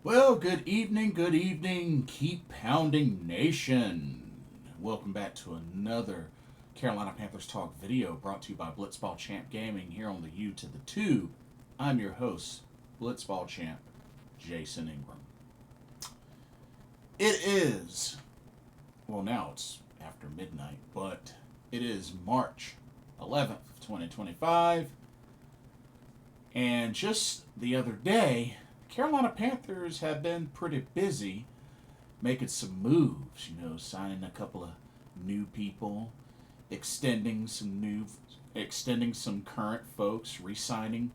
Well, good evening, keep pounding nation. Welcome back to another Carolina Panthers Talk video brought to you by Blitzball Champ Gaming here on the U to the Tube. I'm your host, Blitzball Champ, Jason Ingram. It is, well, now it's after midnight, but it is March 11th, 2025. And just the other day, Carolina Panthers have been pretty busy making some moves, signing a couple of new people, extending some current folks, re-signing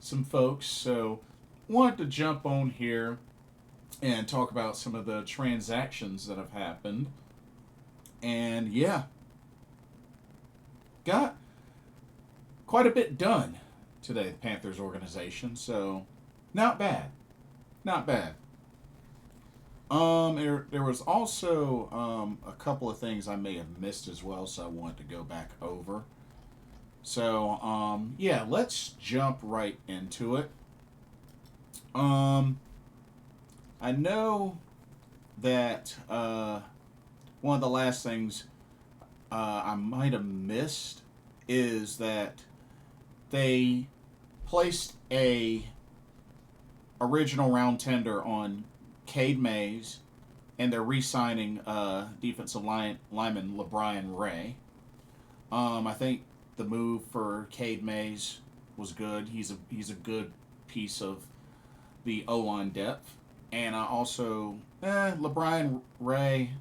some folks. So wanted to jump on here and talk about some of the transactions that have happened. And yeah, got quite a bit done today, the Panthers organization. So not bad. Not bad. There was also a couple of things I may have missed as well, so I wanted to go back over. So, yeah, let's jump right into it. I know that one of the last things I might have missed is that they placed a original round tender on Cade Mays, and they're re-signing defensive lineman LeBrian Ray. I think the move for Cade Mays was good. He's a good piece of the O-line depth, and I also LeBrian Ray.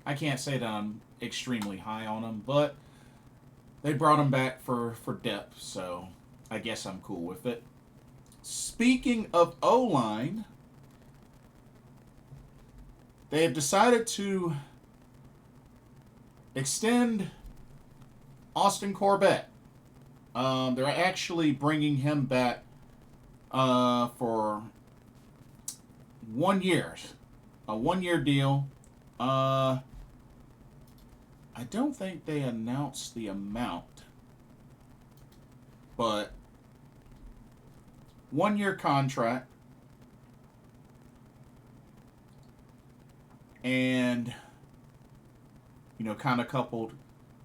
I can't say that I'm extremely high on him, but they brought him back for depth, so I guess I'm cool with it. Speaking of O-line, they have decided to extend Austin Corbett. They're actually bringing him back for 1 year, a 1 year deal. I don't think they announced the amount, but 1 year contract, and kind of coupled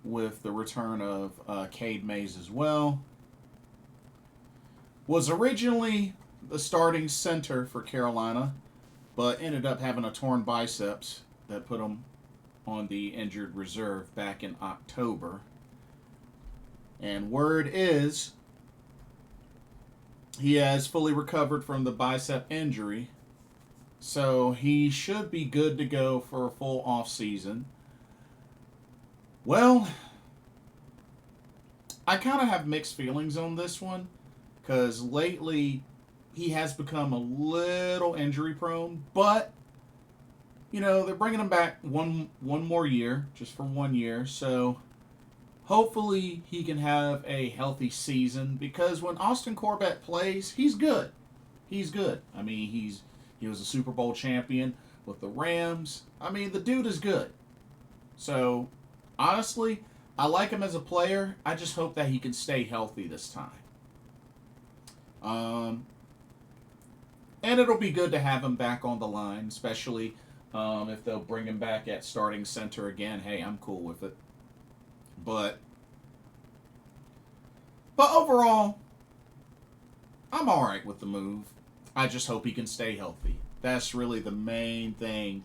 with the return of Cade Mays as well. Was originally the starting center for Carolina, but ended up having a torn biceps that put him on the injured reserve back in October. And word is he has fully recovered from the bicep injury, so he should be good to go for a full off season. Well, I kind of have mixed feelings on this one because lately he has become a little injury prone, but they're bringing him back one more year, just for 1 year, so hopefully he can have a healthy season, because when Austin Corbett plays, he's good. He's good. I mean, he was a Super Bowl champion with the Rams. I mean, the dude is good. So, honestly, I like him as a player. I just hope that he can stay healthy this time. And it'll be good to have him back on the line, especially if they'll bring him back at starting center again. Hey, I'm cool with it. But overall, I'm all right with the move. I just hope he can stay healthy. That's really the main thing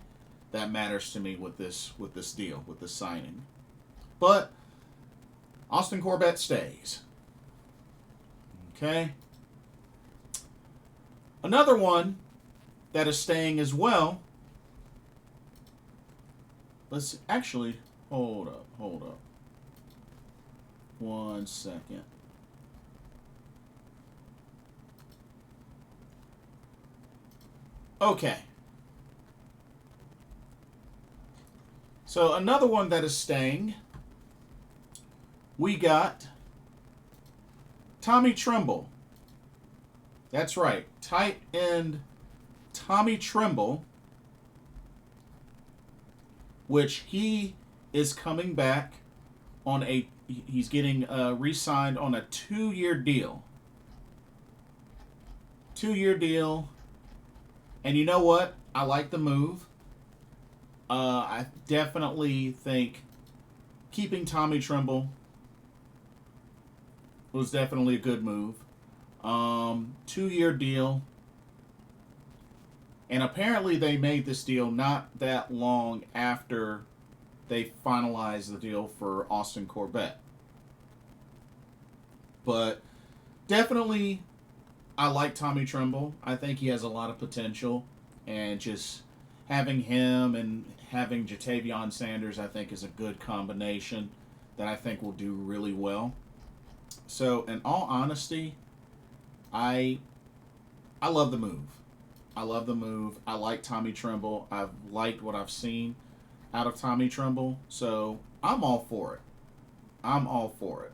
that matters to me with this deal, with this signing. But Austin Corbett stays. Okay. Another one that is staying as well. Let's actually hold up. 1 second. Okay. So another one that is staying, we got Tommy Tremble. That's right, tight end Tommy Tremble, which he is coming back on he's getting re-signed on a 2-year deal. 2-year deal, And you know what? I like the move. I definitely think keeping Tommy Tremble was definitely a good move. 2-year deal. And apparently they made this deal not that long after they finalized the deal for Austin Corbett. But definitely, I like Tommy Tremble. I think he has a lot of potential. And just having him and having Jatavion Sanders, I think, is a good combination that I think will do really well. So, in all honesty, I I love the move. I love the move. I like Tommy Tremble. I've liked what I've seen out of Tommy Tremble. So I'm all for it. I'm all for it.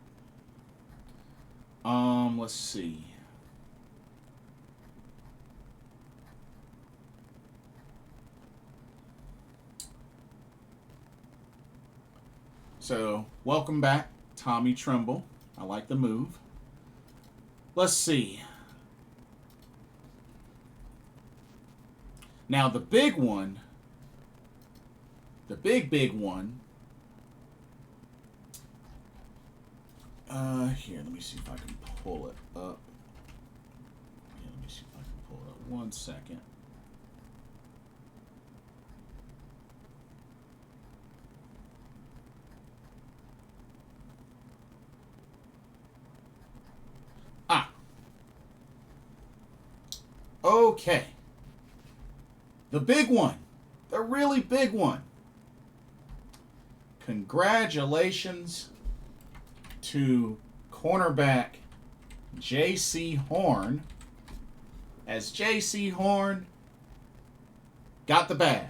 Let's see. So welcome back, Tommy Tremble. I like the move. Let's see. Now the big one, the big one. Here, let me see if I can pull it up. Yeah, let me see if I can pull it up. 1 second. Ah, okay. The big one, the really big one. Congratulations to cornerback J.C. Horn, as J.C. Horn got the bag.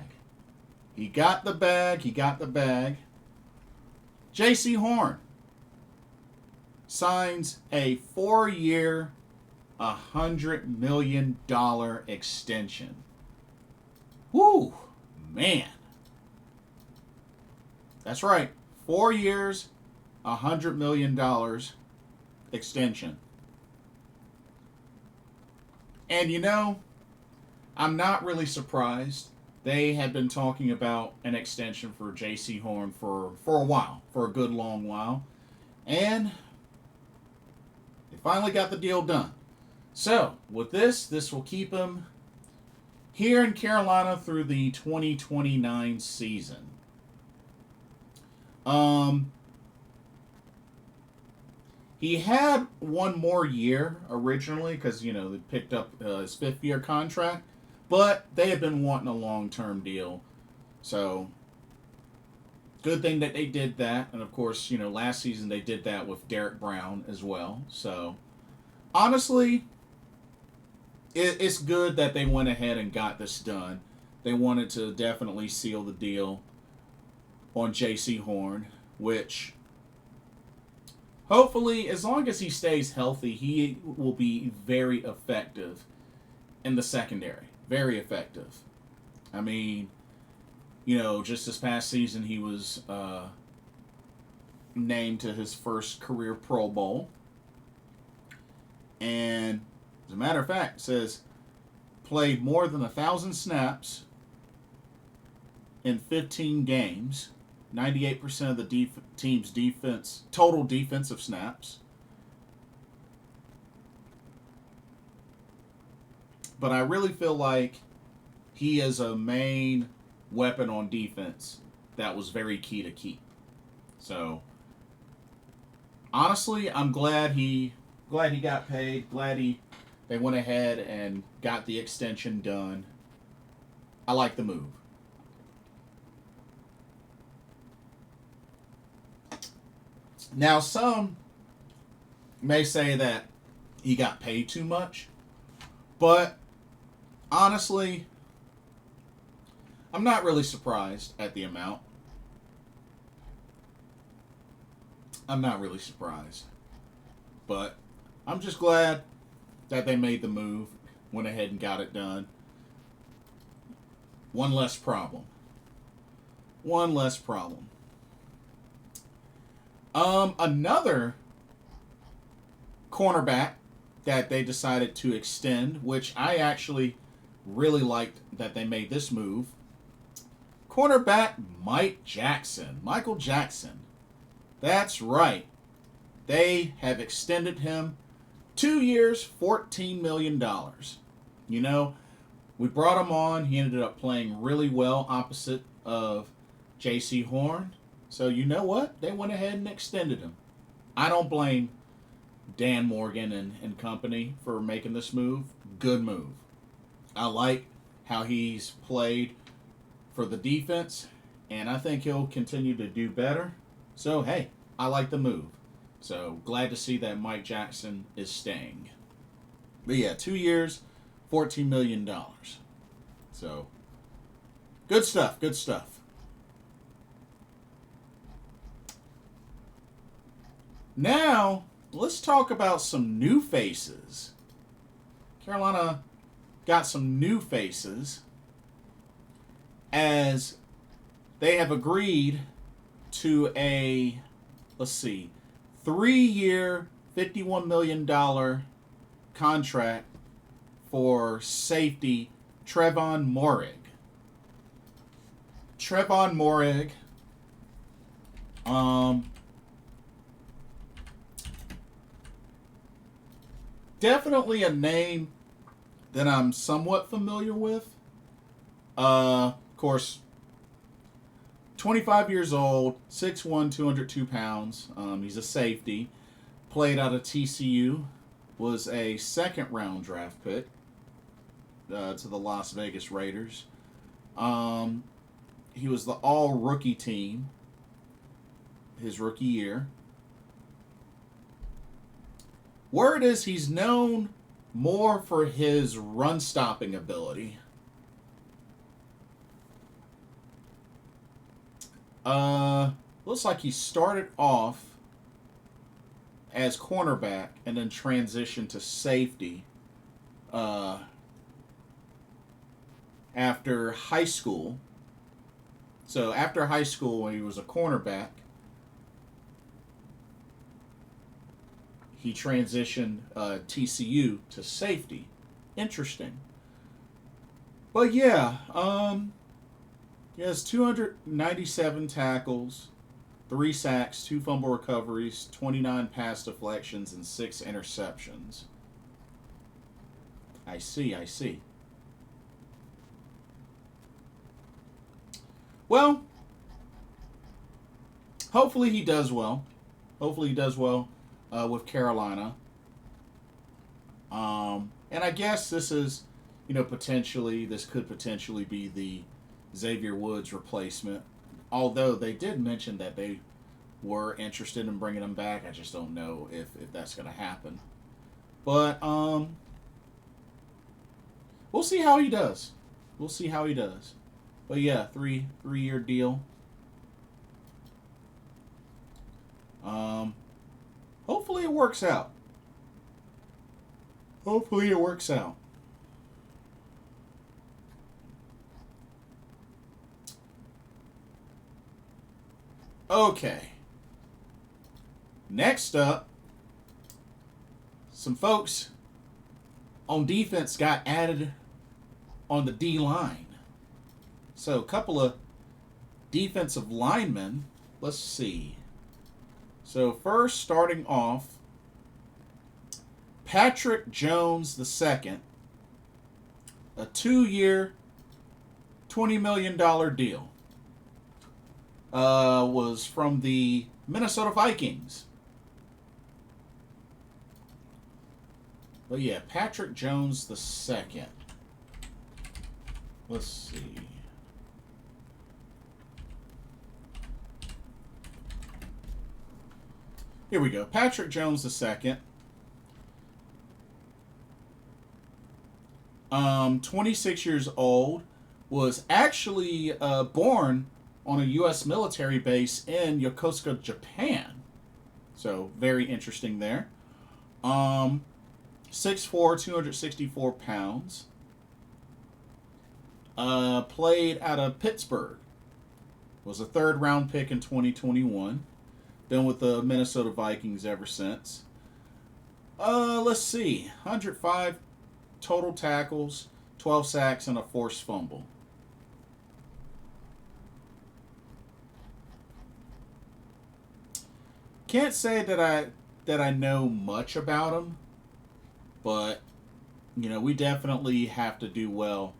He got the bag. He got the bag. J.C. Horn signs a 4-year, $100 million extension. Woo, man. That's right. 4 years, $100 million extension. And you know, I'm not really surprised. They had been talking about an extension for J.C. Horn for a while, for a good long while. And they finally got the deal done. So, with this will keep him here in Carolina through the 2029 season. He had one more year originally because, you know, they picked up his 5th-year contract, but they had been wanting a long-term deal. So, good thing that they did that. And, of course, you know, last season they did that with Derek Brown as well. So, honestly, it's good that they went ahead and got this done. They wanted to definitely seal the deal on J.C. Horn, which hopefully, as long as he stays healthy, he will be very effective in the secondary. Very effective. I mean, you know, just this past season, he was named to his first career Pro Bowl. And as a matter of fact, it says played more than 1,000 snaps in 15 games. 98% of the team's defense, total defensive snaps. But I really feel like he is a main weapon on defense that was very key to keep. So, honestly, I'm glad he got paid. They went ahead and got the extension done. I like the move. Now, some may say that he got paid too much, but honestly, I'm not really surprised at the amount. I'm not really surprised. But I'm just glad that they made the move, went ahead and got it done. One less problem. One less problem. Another cornerback that they decided to extend, which I actually really liked that they made this move. Cornerback Michael Jackson. That's right. They have extended him 2 years, $14 million. You know, we brought him on. He ended up playing really well opposite of J.C. Horn. So you know what? They went ahead and extended him. I don't blame Dan Morgan and company for making this move. Good move. I like how he's played for the defense, and I think he'll continue to do better. So, hey, I like the move. So, glad to see that Mike Jackson is staying. But yeah, 2 years, $14 million. So, good stuff, good stuff. Now, let's talk about some new faces. Carolina got some new faces as they have agreed to a, let's see, 3-year, $51 million contract for safety Trevon Moehrig. Trevon Moehrig, definitely a name that I'm somewhat familiar with. Of course, 25 years old, 6'1", 202 pounds. He's a safety. Played out of TCU. Was a second-round draft pick to the Las Vegas Raiders. He was the all-rookie team his rookie year. Word is he's known more for his run-stopping ability. Looks like he started off as cornerback and then transitioned to safety after high school. So after high school, when he was a cornerback, he transitioned TCU to safety. Interesting. But yeah, he has 297 tackles, 3 sacks, 2 fumble recoveries, 29 pass deflections, and 6 interceptions. I see. Well, hopefully he does well. With Carolina. And I guess this is, this could potentially be the Xavier Woods replacement. Although they did mention that they were interested in bringing him back. I just don't know if that's going to happen. But we'll see how he does. But yeah, three-year deal. Hopefully it works out. Okay. Next up, some folks on defense got added on the D-line. So a couple of defensive linemen. Let's see. So first, starting off, Patrick Jones II, a 2-year, $20 million deal. Was from the Minnesota Vikings. But yeah, Patrick Jones II. Let's see. Here we go. Patrick Jones II. 26 years old. Was actually born on a U.S. military base in Yokosuka, Japan. So, very interesting there. 6'4", 264 pounds. Played out of Pittsburgh. Was a 3rd-round pick in 2021. Been with the Minnesota Vikings ever since. Let's see. 105 total tackles, 12 sacks, and a forced fumble. Can't say that I know much about him, but we definitely have to do well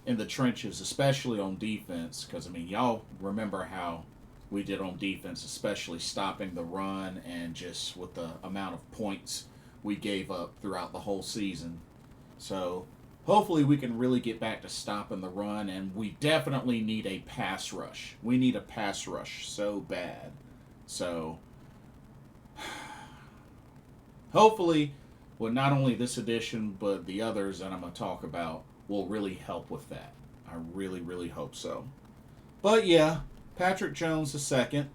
in the trenches, especially on defense. Because y'all remember how we did on defense, especially stopping the run and just with the amount of points we gave up throughout the whole season. So hopefully we can really get back to stopping the run, and we definitely need a pass rush. We need a pass rush so bad. So hopefully, well, not only this edition, but the others that I'm going to talk about will really help with that. I really, really hope so. But yeah, Patrick Jones the second.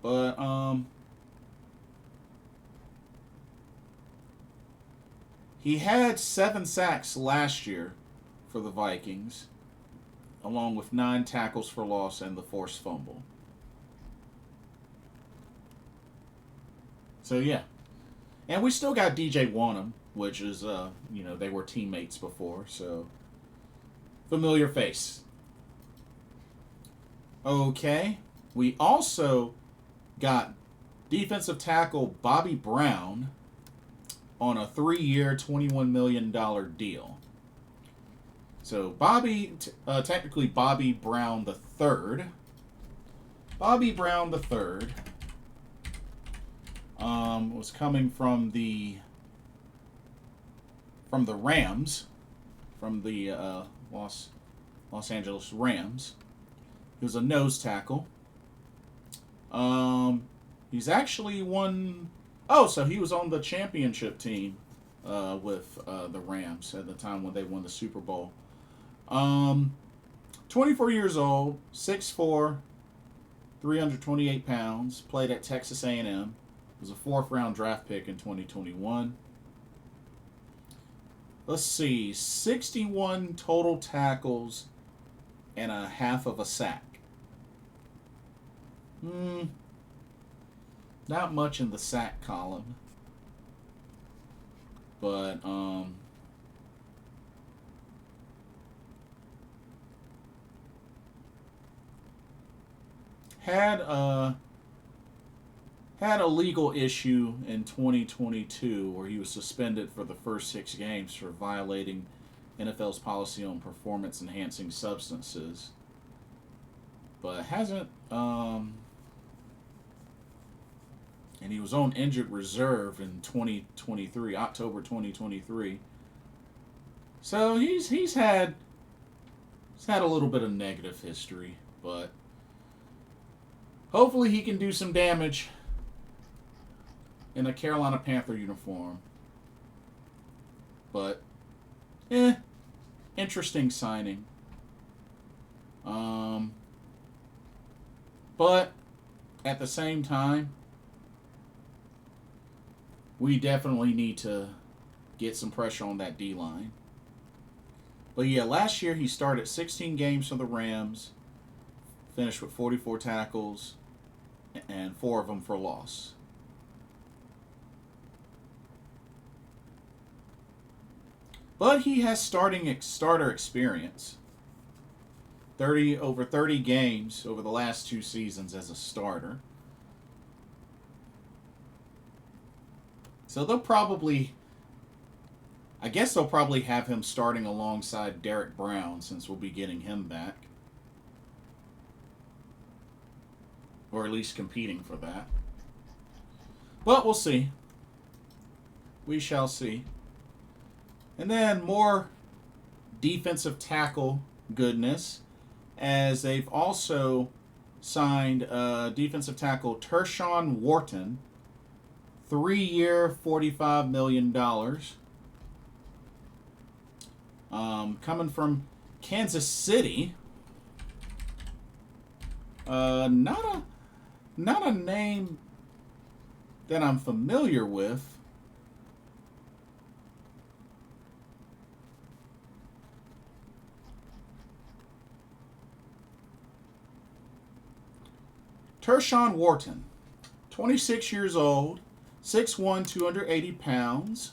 But he had 7 sacks last year for the Vikings, along with 9 tackles for loss and the forced fumble. So yeah, and we still got DJ Wanham, which is they were teammates before, so familiar face. Okay, we also got defensive tackle Bobby Brown on a 3-year, $21 million deal. So technically Bobby Brown the third. Bobby Brown the third. Was coming from the Rams, from the Los Angeles Rams. He was a nose tackle. He's actually won. Oh, so he was on the championship team with the Rams at the time when they won the Super Bowl. 24 years old, 6'4", 328 pounds. Played at Texas A&M. Was a 4th-round draft pick in 2021. Let's see, 61 total tackles and a half of a sack. Not much in the sack column. But, had a legal issue in 2022 where he was suspended for the first 6 games for violating NFL's policy on performance-enhancing substances. But hasn't, and he was on injured reserve in 2023, October 2023. So he's had a little bit of negative history, but hopefully he can do some damage in a Carolina Panther uniform. But, interesting signing. But at the same time, we definitely need to get some pressure on that D-line. But yeah, last year he started 16 games for the Rams, finished with 44 tackles, and 4 of them for loss. But he has starter experience. Over 30 games over the last 2 seasons as a starter. So they'll probably have him starting alongside Derek Brown, since we'll be getting him back. Or at least competing for that. But we'll see. We shall see. And then more defensive tackle goodness, as they've also signed defensive tackle Tershawn Wharton, 3-year, $45 million. Coming from Kansas City. Not a name that I'm familiar with. Tershawn Wharton, 26 years old, 6'1", 280 pounds.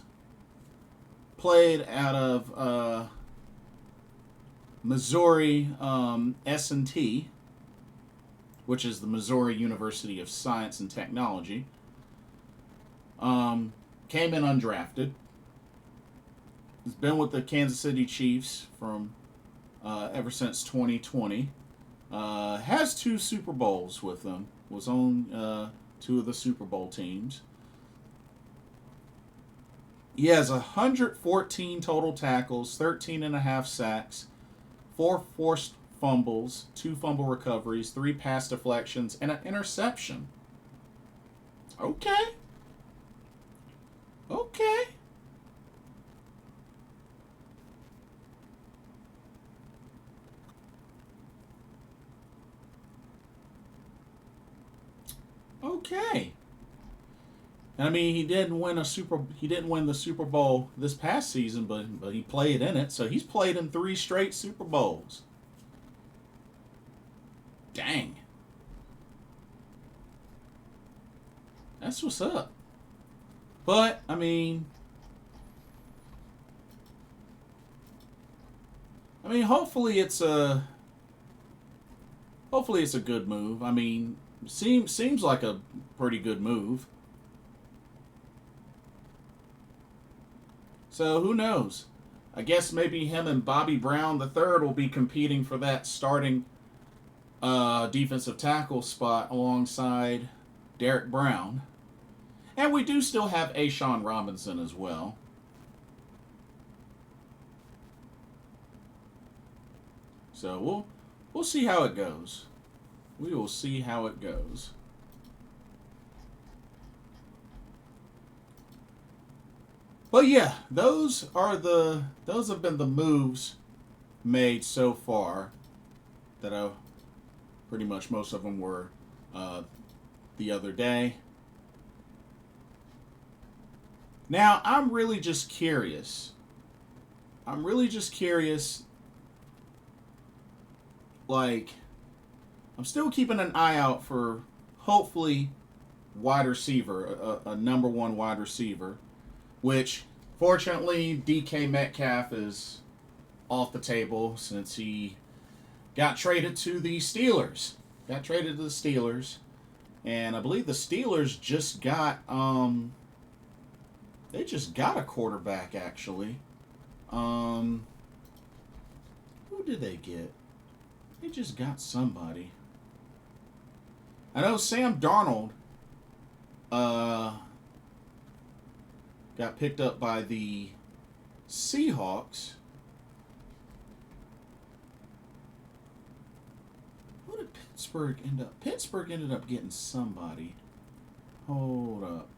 played out of Missouri S&T, which is the Missouri University of Science and Technology. Came in undrafted. He's been with the Kansas City Chiefs from ever since 2020. Has 2 Super Bowls with them. Was on 2 of the Super Bowl teams. He has 114 total tackles, 13 and a half sacks, 4 forced fumbles, 2 fumble recoveries, 3 pass deflections, and an interception. Okay. Okay. Okay. And I mean, he didn't win the Super Bowl this past season, but he played in it. So he's played in 3 straight Super Bowls. Dang. That's what's up. But I mean, hopefully it's a good move. I mean, seems like a pretty good move. So who knows? I guess maybe him and Bobby Brown III will be competing for that starting defensive tackle spot alongside Derek Brown. And we do still have Ashawn Robinson as well. So we'll see how it goes. We will see how it goes. But yeah, those have been the moves made so far. That pretty much most of them were the other day. Now I'm really just curious. Like, I'm still keeping an eye out for hopefully wide receiver, a number 1 wide receiver. Which, fortunately, DK Metcalf is off the table since he got traded to the Steelers. And I believe the Steelers just got they just got a quarterback actually. Who did they get? They just got somebody. I know Sam Darnold got picked up by the Seahawks. Who did Pittsburgh end up? Pittsburgh ended up getting somebody. Hold up.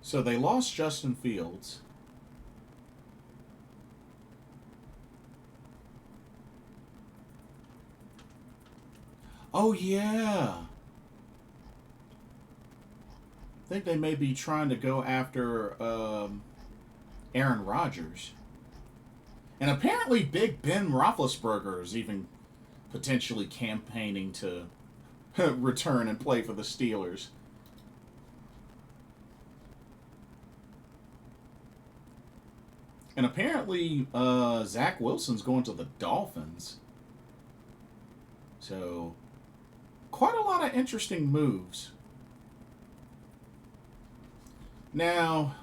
So they lost Justin Fields. Oh, yeah. I think they may be trying to go after Aaron Rodgers. And apparently Big Ben Roethlisberger is even potentially campaigning to return and play for the Steelers. And apparently Zach Wilson's going to the Dolphins. So, quite a lot of interesting moves. Now,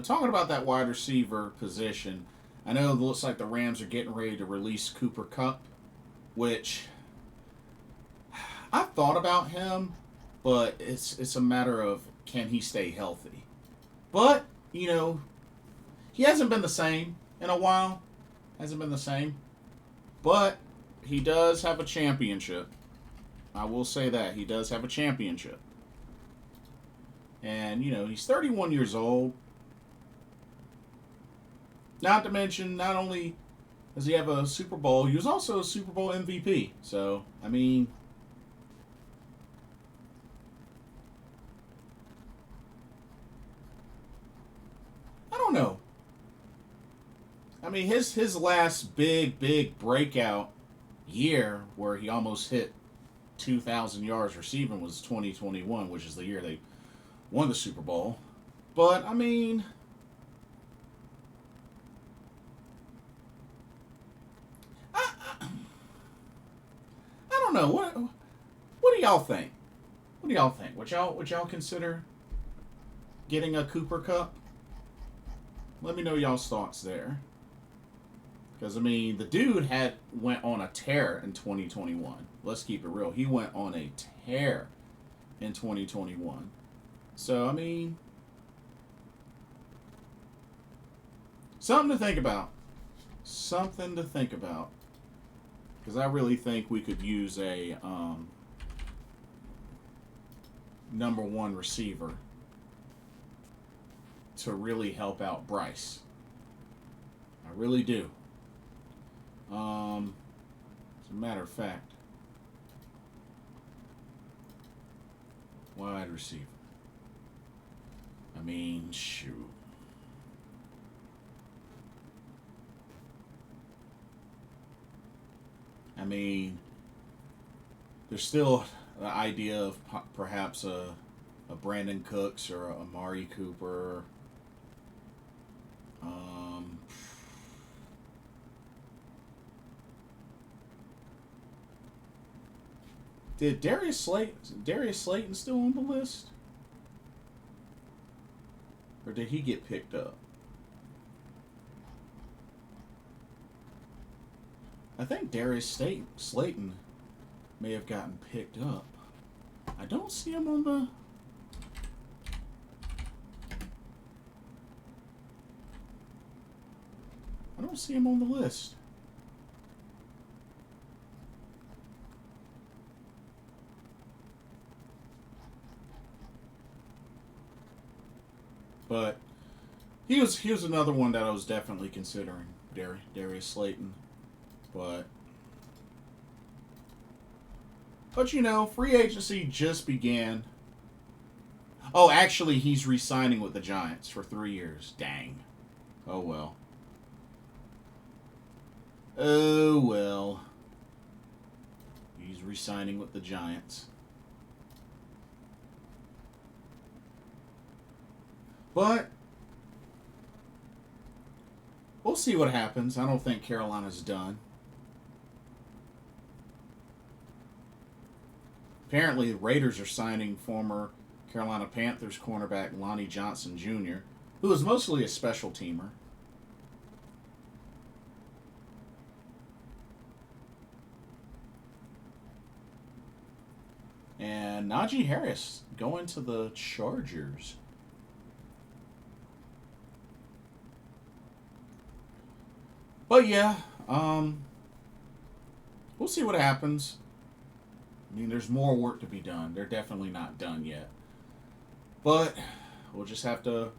talking about that wide receiver position, I know it looks like the Rams are getting ready to release Cooper Kupp, which I thought about him, but it's a matter of can he stay healthy. But, he hasn't been the same in a while. But he does have a championship. I will say that. He does have a championship. And, he's 31 years old. Not to mention, not only does he have a Super Bowl, he was also a Super Bowl MVP. So, I don't know. His last big breakout, year where he almost hit 2,000 yards receiving was 2021, which is the year they won the Super Bowl. But I mean, I don't know. What do y'all think? What do y'all think? Would y'all consider getting a Cooper Cup? Let me know y'all's thoughts there. Because I mean, the dude went on a tear in 2021. Let's keep it real. He went on a tear in 2021. So I mean, something to think about. Something to think about. Because I really think we could use a number one receiver to really help out Bryce. I really do. As a matter of fact, wide receiver. I mean, shoot. I mean, there's still the idea of perhaps a Brandon Cooks or a Amari Cooper. Did Darius Slayton still on the list? Or did he get picked up? I think Darius Slayton may have gotten picked up. I don't see him on the... I don't see him on the list. But he was another one that I was definitely considering, Darius Slayton. But you know, free agency just began. Oh, actually, he's re-signing with the Giants for 3 years. Dang. Oh well. Oh well. He's re-signing with the Giants. But we'll see what happens. I don't think Carolina's done. Apparently, the Raiders are signing former Carolina Panthers cornerback Lonnie Johnson Jr., who was mostly a special teamer. And Najee Harris going to the Chargers. But yeah, we'll see what happens. I mean, there's more work to be done. They're definitely not done yet. But we'll just have to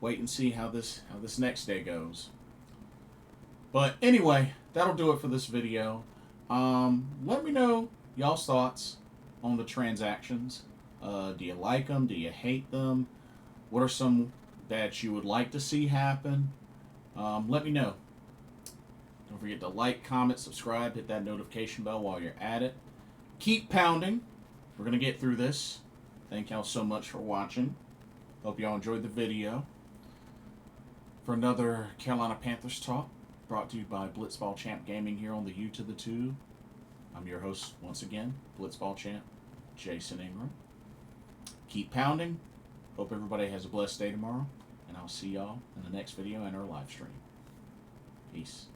wait and see how this next day goes. But anyway, that'll do it for this video. Let me know y'all's thoughts on the transactions. Do you like them? Do you hate them? What are some that you would like to see happen? Let me know. Don't forget to like, comment, subscribe, hit that notification bell while you're at it. Keep pounding. We're going to get through this. Thank y'all so much for watching. Hope y'all enjoyed the video. For another Carolina Panthers talk, brought to you by Blitzball Champ Gaming here on the U to the Tube. I'm your host once again, Blitzball Champ, Jason Ingram. Keep pounding. Hope everybody has a blessed day tomorrow. And I'll see y'all in the next video and our live stream. Peace.